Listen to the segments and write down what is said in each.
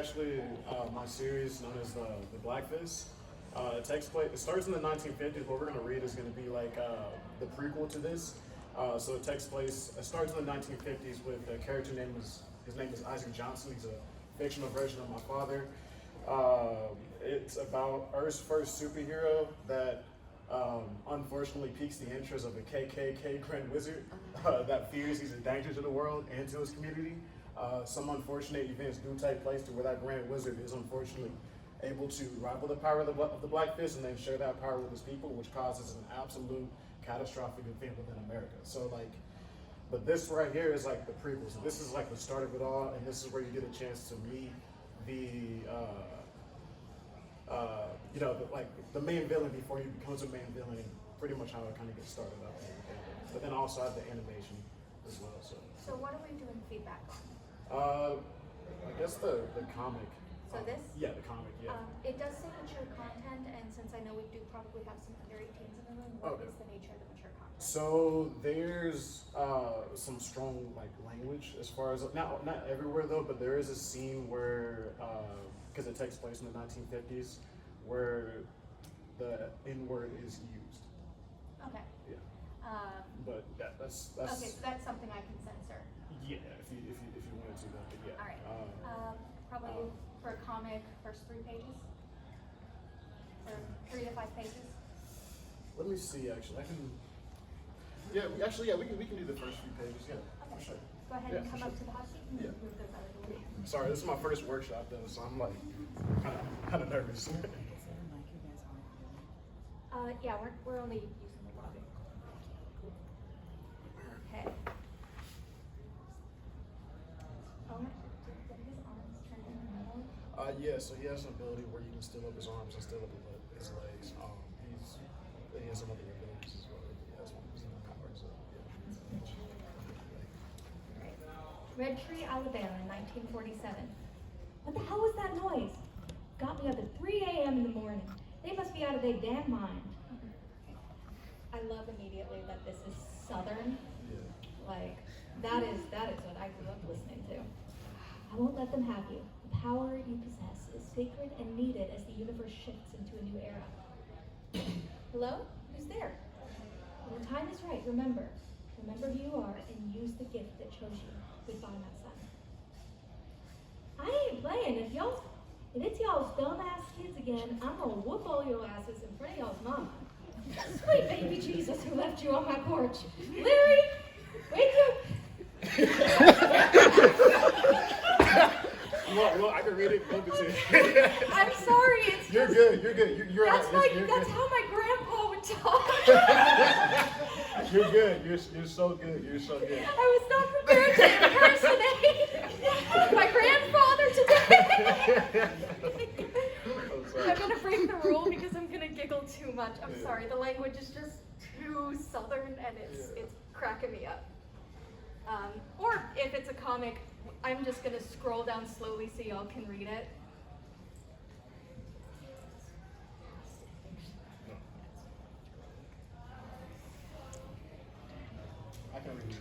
actually my series known as the Blackfist. It takes place. It starts in the 1950s. What we're going to read is going to be like the prequel to this. So it takes place. It starts in the 1950s with a character his name is Isaac Johnson. He's a fictional version of my father. It's about Earth's first superhero that unfortunately piques the interest of a KKK Grand Wizard that fears he's a danger to the world and to his community. Some unfortunate events do take place to where that Grand Wizard is unfortunately able to rival the power of the Black Fist and then share that power with his people, which causes an absolute catastrophic event within America. So like, but this right here is like the prequel. So this is like the start of it all, and this is where you get a chance to meet the like the main villain before he becomes a main villain, and pretty much how it kind of gets started up. But then also have the animation as well. So what are we doing feedback on? I guess the comic. So this? Yeah, the comic. Yeah. It does say mature content, and since I know we do probably have some under 18s in the room, what is the nature of the mature content? So there's some strong like language as far as not everywhere though, but there is a scene where because it takes place in the 1950s where the N word is used. Okay. Yeah. But that's okay. So that's something I can censor. Yeah, if you wanted to, but yeah. All right. Probably for a comic, first 3 pages, or 3 to 5 pages. Let me see. Actually, I can. Yeah, we can do the first few pages. Yeah, okay. For sure. Go ahead and come up to the hot seat and Yeah. move those out of the way. Sorry, this is my first workshop though, so I'm like kind of nervous. Yeah, we're only using the lobby. Okay. Oh, did his arms turn in? Yeah, so he has an ability where he can still up his arms and still up his legs. He has some other abilities as well. He has one of his own powers. So, yeah. Red Tree, Alabama, 1947. What the hell was that noise? Got me up at 3 a.m. in the morning. They must be out of their damn mind. I love immediately that this is Southern. Yeah. Like, that is what I grew up listening to. I won't let them have you. The power you possess is sacred and needed as the universe shifts into a new era. Hello? Who's there? When the time is right, remember who you are and use the gift that chose you. Goodbye, my son. I ain't playing. If it's y'all's dumbass kids again, I'm gonna whoop all your asses in front of y'all's mama. Sweet baby Jesus who left you on my porch. Larry, wake up. Well, I can read it. Look at it. I'm sorry. It's You're good. You're good. You're that's you're that's good. how my grandpa would talk. You're good. You're so good. You're so good. I was not prepared to impersonate my grandfather today. I'm gonna break the rule because I'm gonna giggle too much. I'm sorry. The language is just too Southern, and it's cracking me up. Or if it's a comic, I'm just gonna scroll down slowly so y'all can read it. I can read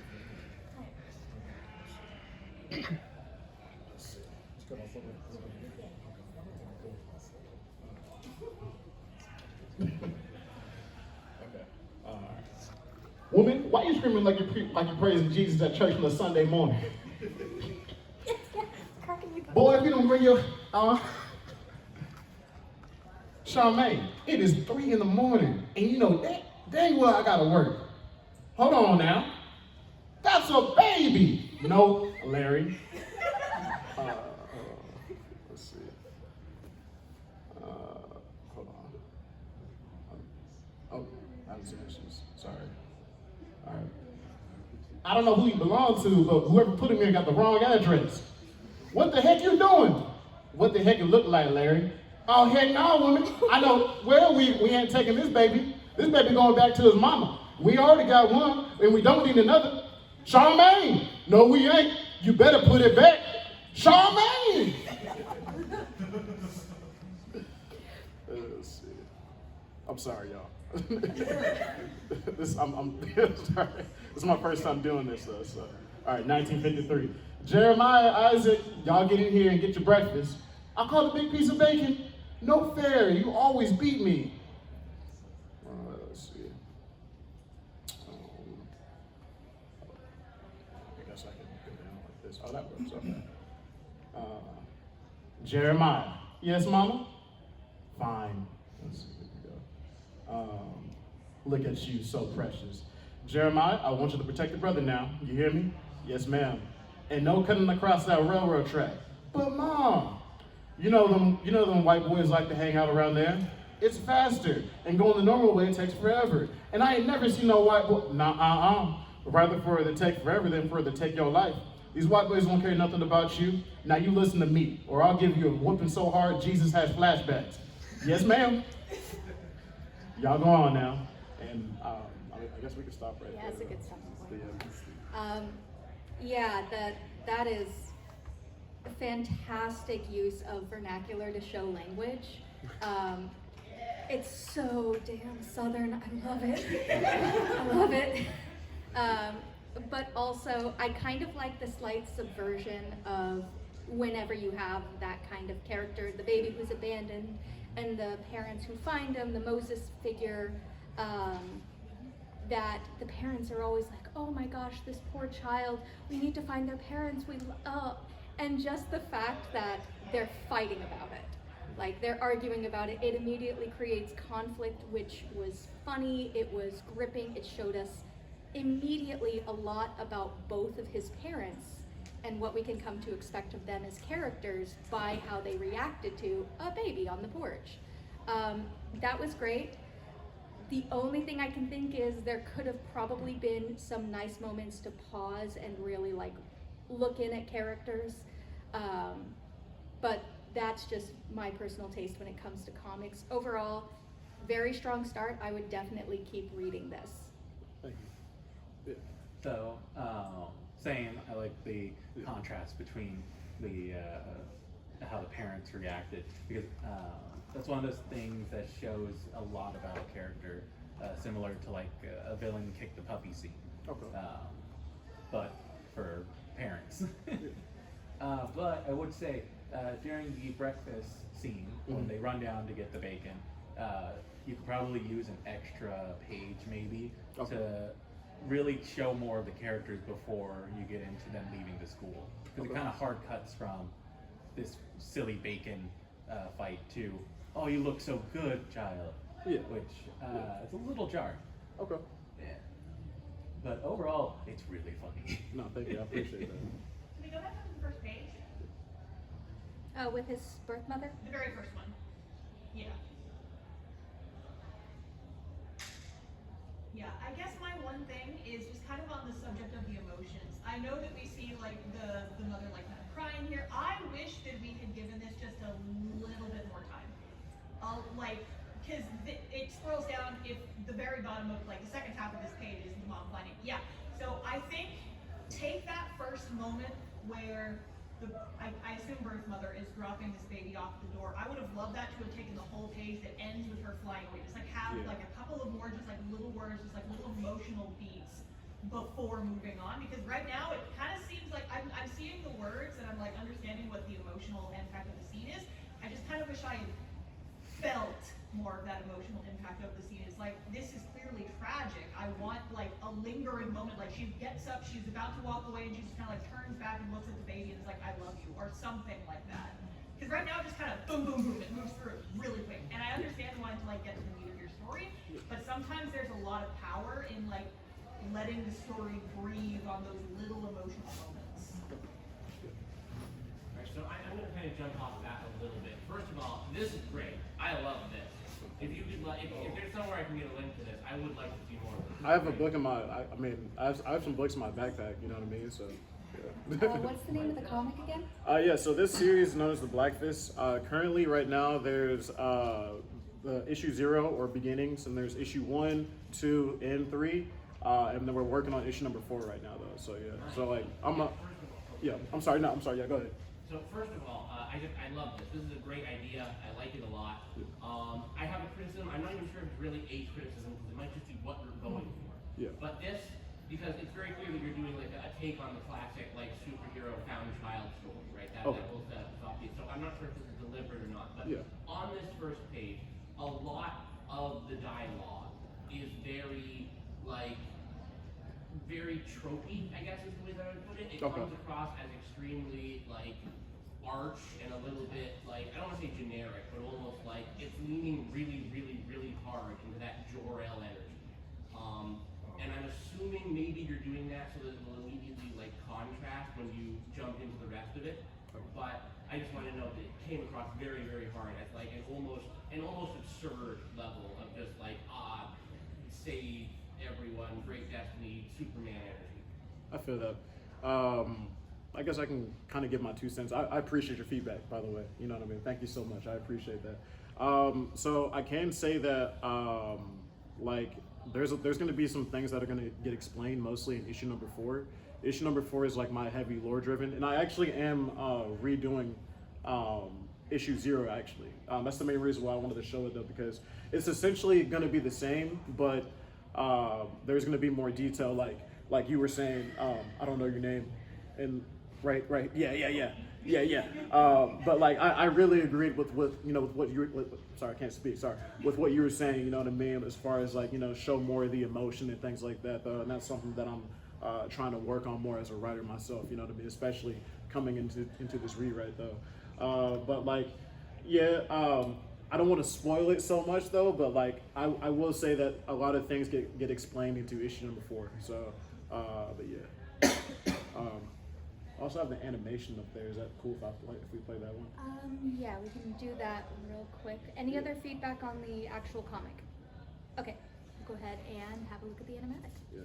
it. Let's see. Let's go off a little bit. Okay. Woman, why you screaming like you're praising Jesus at church on a Sunday morning? Boy, if you don't bring your Charmaine, it is 3 in the morning, and you know dang well I gotta work. Hold on now. That's a baby. No, Larry. Let's see. Hold on. Oh, I have some issues. Sorry. All right. I don't know who he belonged to, but whoever put him here got the wrong address. What the heck you doing? What the heck it look like, Larry? Oh, heck no, woman. I know, well, we ain't taking this baby. This baby going back to his mama. We already got one, and we don't need another. Charmaine. No, we ain't. You better put it back. Charmaine. Let's see. I'm sorry, y'all. I'm sorry. This is my first time doing this, though. So, all right, 1953. Jeremiah, Isaac, y'all get in here and get your breakfast. I called a big piece of bacon. No fair, you always beat me. Let's see. I guess I can go down like this. Oh, that works. Okay. Jeremiah. Yes, Mama? Fine. Let's see. Here we go. Look at you, so precious. Jeremiah, I want you to protect your brother now. You hear me? Yes, ma'am. And no cutting across that railroad track. But Mom, you know them white boys like to hang out around there. It's faster, and going the normal way takes forever. And I ain't never seen no white boy. Rather for it to take forever than for it to take your life. These white boys won't care nothing about you. Now you listen to me, or I'll give you a whooping so hard Jesus has flashbacks. Yes, ma'am. Y'all go on now, and I guess we can stop right there. Yeah, it's a good stopping point. Yeah. That is a fantastic use of vernacular to show language. It's so damn Southern. I love it. I love it. But also, I kind of like the slight subversion of whenever you have that kind of character, the baby who's abandoned and the parents who find him, the Moses figure, that the parents are always like, oh my gosh, this poor child, we need to find their parents, and just the fact that they're fighting about it, like they're arguing about it, it immediately creates conflict, which was funny, it was gripping, it showed us immediately a lot about both of his parents and what we can come to expect of them as characters by how they reacted to a baby on the porch. That was great. The only thing I can think is there could have probably been some nice moments to pause and really like look in at characters. But that's just my personal taste when it comes to comics. Overall, very strong start. I would definitely keep reading this. Thank you. Yeah. So, same. I like the contrast between the how the parents reacted, because that's one of those things that shows a lot about a character, similar to like a villain kick the puppy scene, Okay. but for parents. But I would say during the breakfast scene, when they run down to get the bacon, you could probably use an extra page maybe to really show more of the characters before you get into them leaving the school. Because it kind of hard cuts from this silly bacon fight to, oh, you look so good, child. Yeah. Which it's a little jarring. Okay. Yeah. But overall, it's really funny. No, thank you. I appreciate that. Can we go back to the first page? With his birth mother? The very first one. Yeah. Yeah, I guess my one thing is just kind of on the subject of the emotions. I know that we see like the mother like kind of crying here. I wish that we had given this just a little bit more time. Because it scrolls down if the very bottom of like the second half of this page is the mom finding. Yeah. So I think take that first moment where I assume birth mother is dropping this baby off the door. I would have loved that to have taken the whole page that ends with her flying away. Just like have like a couple of more just like little words, just like little emotional beats before moving on. Because right now it kind of seems like I'm seeing the words and I'm like understanding what the emotional impact of the scene is. I just kind of wish I had felt more of that emotional impact of the scene. It's like, this is clearly tragic. I want like a lingering moment, like she gets up, she's about to walk away, and she just kind of like turns back and looks at the baby and is like, I love you, or something like that. Because right now it just kind of boom, boom, boom, it moves through really quick. And I understand wanting to like get to the meat of your story, but sometimes there's a lot of power in like letting the story breathe on those little emotional moments. Alright, so I'm going to kind of jump off that a little bit. First of all, this is great. I love this. If you could, if there's somewhere I can get a link to this, I would like to see more of this. I have a book in my. I have some books in my backpack. You know what I mean? So. Yeah. What's the name of the comic again? Yeah. So this series is known as the Black Fist. Currently, right now, there's the issue 0 or beginnings, and there's issue 1, 2, and 3, and then we're working on issue number 4 right now, though. So yeah. So like I'm not. Yeah. I'm sorry. No. I'm sorry. Yeah. Go ahead. So first of all, I love this. This is a great idea. I like it a lot. I have a criticism. I'm not even sure if it's really a criticism because it might just be what you're going for. Yeah. But this because it's very clear that you're doing like a take on the classic like superhero found child story, right? That Okay. whole setup is obvious. So I'm not sure if this is deliberate or not, but Yeah. on this first page, a lot of the dialogue is very like very tropey, I guess is the way that I would put it. It Okay. comes across as extremely like arch and a little bit like, I don't want to say generic, but almost like it's leaning really, really, really hard into that Jor-El energy. And I'm assuming maybe you're doing that so that it will immediately like contrast when you jump into the rest of it. But I just want to know that it came across very, very hard as like an almost absurd level of just like save everyone, break destiny, Superman energy. I feel that. I guess I can kind of give my 2 cents. I appreciate your feedback, by the way. You know what I mean? Thank you so much. I appreciate that. So I can say that, like, there's going to be some things that are going to get explained mostly in issue number 4. Issue number 4 is like my heavy lore driven, and I actually am redoing issue 0 actually. That's the main reason why I wanted to show it though, because it's essentially going to be the same, but there's going to be more detail, like you were saying. I don't know your name, and right, yeah. But like I really agreed with you know, with what you were. Sorry, I can't speak. Sorry, with what you were saying. You know what I mean? As far as like, you know, show more of the emotion and things like that, though, and that's something that I'm trying to work on more as a writer myself. You know what I mean? Especially coming into this rewrite though. But like, yeah. I don't want to spoil it so much though, but like I will say that a lot of things get explained into issue number 4. So, but yeah. I also have the animation up there. Is that cool if we play that one? Yeah, we can do that real quick. Any other feedback on the actual comic? Okay, go ahead and have a look at the animatic. Yeah.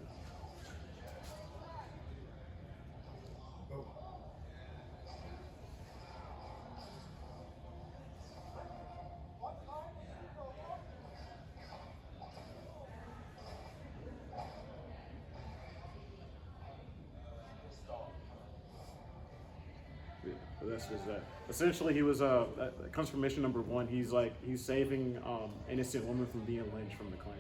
But that's just that. Essentially, he was that comes from mission number 1. He's saving innocent women from being lynched from the Klan.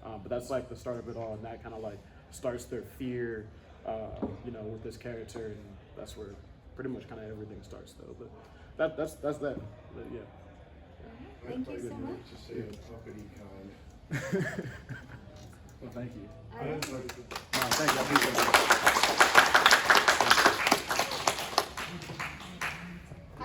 But that's like the start of it all, and that kind of like starts their fear, you know, with this character, and that's where pretty much kind of everything starts though. But that's that. But, yeah. Thank you so much. To say a puppety kind. Well, thank you. Alright. No, thank you. I appreciate it.